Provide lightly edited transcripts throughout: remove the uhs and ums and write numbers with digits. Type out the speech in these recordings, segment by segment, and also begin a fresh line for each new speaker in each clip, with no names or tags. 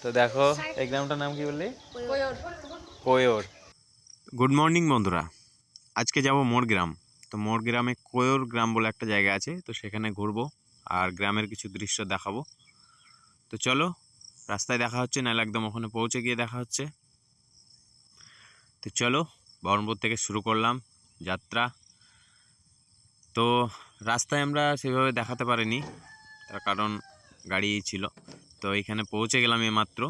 তো দেখো এই গ্রামটার নাম কি বললি? কোয়র। গুড মর্নিং বন্ধুরা, আজকে যাব মোর গ্রাম। তো মোর গ্রামে কোয়র গ্রাম বলে একটা জায়গা আছে, তো সেখানে ঘুরবো আর গ্রামের কিছু দৃশ্য দেখাবো। তো চলো, রাস্তায় দেখা হচ্ছে, নাহলে একদম ওখানে পৌঁছে গিয়ে দেখা হচ্ছে। তো চলো, বহরমপুর থেকে শুরু করলাম যাত্রা। তো রাস্তায় আমরা সেভাবে দেখাতে পারিনি, তার কারণ গাড়ি ছিল। তো এখানে পৌঁছে গেলাম এইমাত্র।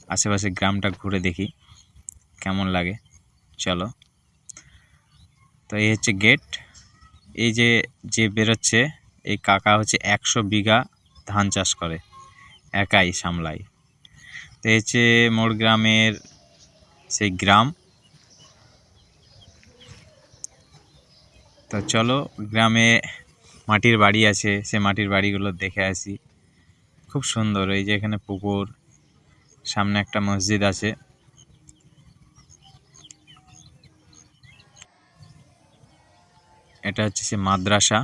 আশেপাশে গ্রামটা ঘুরে দেখি কেমন লাগে, চলো। তো এই হচ্ছে গেট। এই যে যে বেরোচ্ছে এই কাকা হচ্ছে 100 বিঘা ধান চাষ করে, একাই সামলায়। তো এই হচ্ছে মোর গ্রামের সেই গ্রাম। তো চলো, গ্রামে মাটির বাড়ি আছে, সে মাটির বাড়িগুলো দেখে আসি। খুব সুন্দর। এই যে এখানে পুকুর, সামনে একটা মসজিদ আছে। এটা হচ্ছে সে মাদ্রাসা,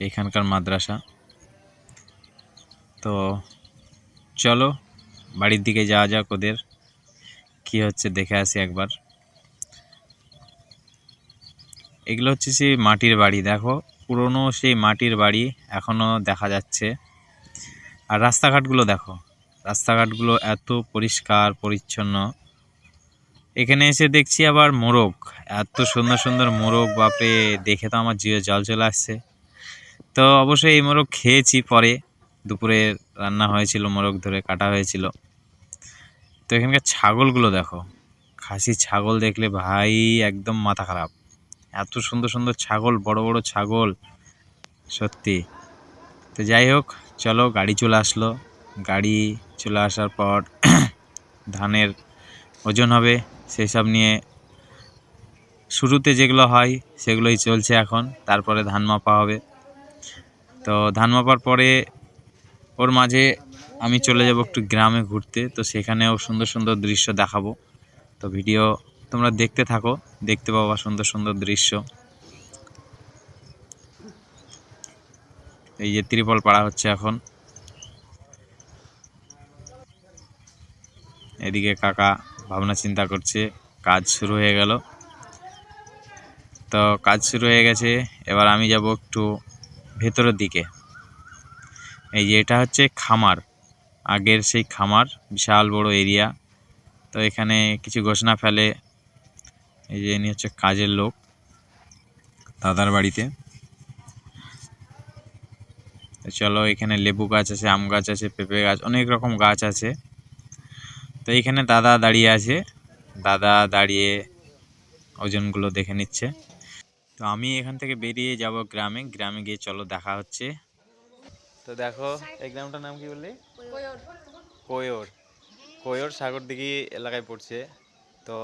এখানকার মাদ্রাসা। তো চলো বাড়ির দিকে যাওয়া যাক, ওদের কি হচ্ছে দেখে আসি একবার। এগুলো হচ্ছে সেই মাটির বাড়ি, দেখো পুরনো সেই মাটির বাড়ি এখনও দেখা যাচ্ছে। আর রাস্তাঘাটগুলো দেখো, রাস্তাঘাটগুলো এত পরিষ্কার পরিচ্ছন্ন। এখানে এসে দেখছি আবার মোরগ, এত সুন্দর সুন্দর মোরগ, বাপরে দেখে তো আমার জিভে জল চলে আসছে। তো অবশ্যই এই মোরগ খেয়েছি পরে, দুপুরে রান্না হয়েছিল, মোরগ ধরে কাটা হয়েছিল। তো এখানকার ছাগলগুলো দেখো, খাসি ছাগল দেখলে ভাই একদম মাথা খারাপ। এত সুন্দর সুন্দর ছাগল, বড় বড় ছাগল, সত্যি। তো যাই হোক, চলো গাড়ি চলে আসলো। গাড়ি চলে আসার পর ধানের ওজন হবে, সেই সব নিয়ে শুরুতে যেগুলো হয় সেগুলোই চলছে এখন। তারপরে ধান মাপা হবে। তো ধান মাপার পরে ওর মাঝে আমি চলে যাব একটু গ্রামে ঘুরতে, তো সেখানেও সুন্দর সুন্দর দৃশ্য দেখাবো। তো ভিডিও তোমরা দেখতে থাকো, দেখতে পাবা সুন্দর সুন্দর দৃশ্য। এই যে ত্রিপল পাড়া হচ্ছে এখন। এদিকে কাকা ভাবনা চিন্তা করছে, কাজ শুরু হয়ে গেল। তো কাজ শুরু হয়ে গেছে, এবার আমি যাব একটু ভেতরের দিকে। এই যে এটা হচ্ছে খামার, আগের সেই খামার, বিশাল বড় এরিয়া। তো এখানে কিছু ঘোষণা ফেলে। এই যে ইনি হচ্ছে কাজের লোক দাদার বাড়িতে। চলো, এখানে লেবু গাছ আছে, আম গাছ আছে, পেঁপে গাছ, অনেক রকম গাছ আছে। তো এইখানে দাদা দাঁড়িয়ে আছে, দাদা দাঁড়িয়ে ওজনগুলো দেখে নিচ্ছে। তো আমি এখান থেকে বেরিয়ে যাব গ্রামে, গ্রামে গিয়ে চলো দেখা হচ্ছে। তো দেখো এই গ্রামটার নাম কি বললি? কোয়র। কোয়র সাগরদিঘি এলাকায় পড়ছে। তো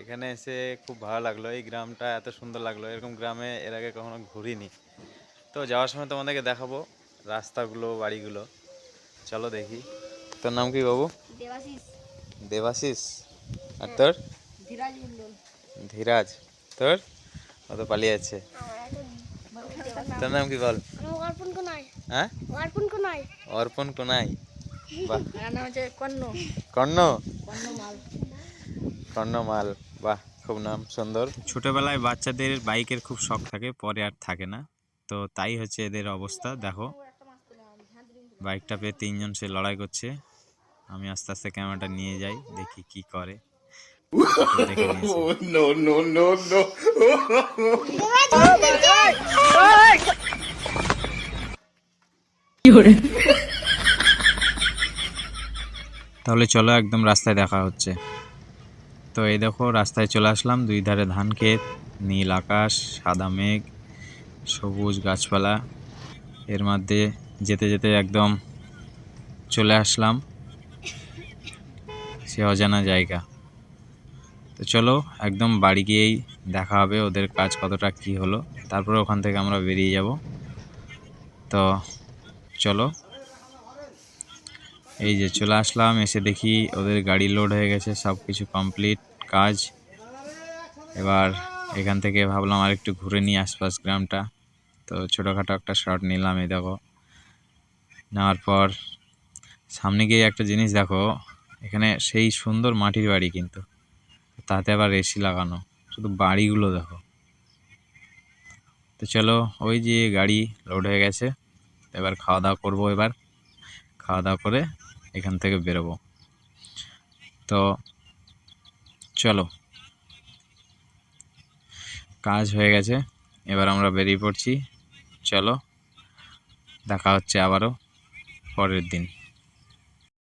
এখানে এসে খুব ভালো লাগলো, এই গ্রামটা এত সুন্দর লাগলো, এরকম গ্রামে এর আগে কখনো ঘুরিনি। তো যাওয়ার সময় তোমাদেরকে দেখাবো রাস্তাগুলো, বাড়িগুলো। চলো দেখি। তোর নাম কি বাবু?
দেবাশিস।
দেবাশিস। আর তোর?
ধীরাজ মন্ডল।
ধীরাজ। তোর? ও তো পালিয়ে যাচ্ছে। তোর নাম কি বল?
অর্পণ কোনাই।
হ্যাঁ,
অর্পণ কোনাই।
অর্পণ কোনাই। বাহ।
আমার নাম হচ্ছে কর্ণ।
কর্ণ।
কর্ণমাল।
কর্ণমাল, বাহ, খুব নাম সুন্দর। ছোটবেলায় বাচ্চাদের বাইকের খুব শখ থাকে, পরে আর থাকে না। তো তাই হচ্ছে এদের অবস্থা, দেখো বাইকটা পেয়ে তিনজন সে লড়াই করছে। আমি আস্তে আস্তে ক্যামেরাটা নিয়ে যাই, দেখি কি করে। দেখে নিয়েছি।
No, no, no, no.
তাহলে চলো, একদম রাস্তায় দেখা হচ্ছে। তো এই দেখো রাস্তায় চলে আসলাম, দুই ধারে ধান ক্ষেত, নীল আকাশ, সাদা মেঘ, সবুজ গাছপালা। এর মধ্যে যেতে যেতে একদম চলে আসলাম সে অজানা জায়গা। তো চলো, একদম বাড়ি গিয়েই দেখা হবে ওদের কাজ কতটা কি হলো, তারপরে ওখান থেকে আমরা বেরিয়ে যাব। তো চলো, এই যে চলে আসলাম, এসে দেখি ওদের গাড়ি লোড হয়ে গেছে, সব কিছু কমপ্লিট কাজ। এবার এখান থেকে ভাবলাম আর একটু ঘুরে নিই আশপাশ গ্রামটা। তো ছোটোখাটো একটা শট নিলাম, এই দেখো নেওয়ার পর সামনে গিয়ে একটা জিনিস দেখো, এখানে সেই সুন্দর মাটির বাড়ি, কিন্তু তাতে আবার এসি লাগানো, শুধু বাড়িগুলো দেখো। তো চলো, ওই যে গাড়ি লোড হয়ে গেছে, এবার খাওয়া দাওয়া করবো। এবার খাওয়া দাওয়া করে এখান থেকে বেরোবো। তো চলো, কাজ হয়ে গেছে, এবার আমরা বেরিয়ে পড়ছি। চলো, দেখা হচ্ছে আবারও পরের দিন।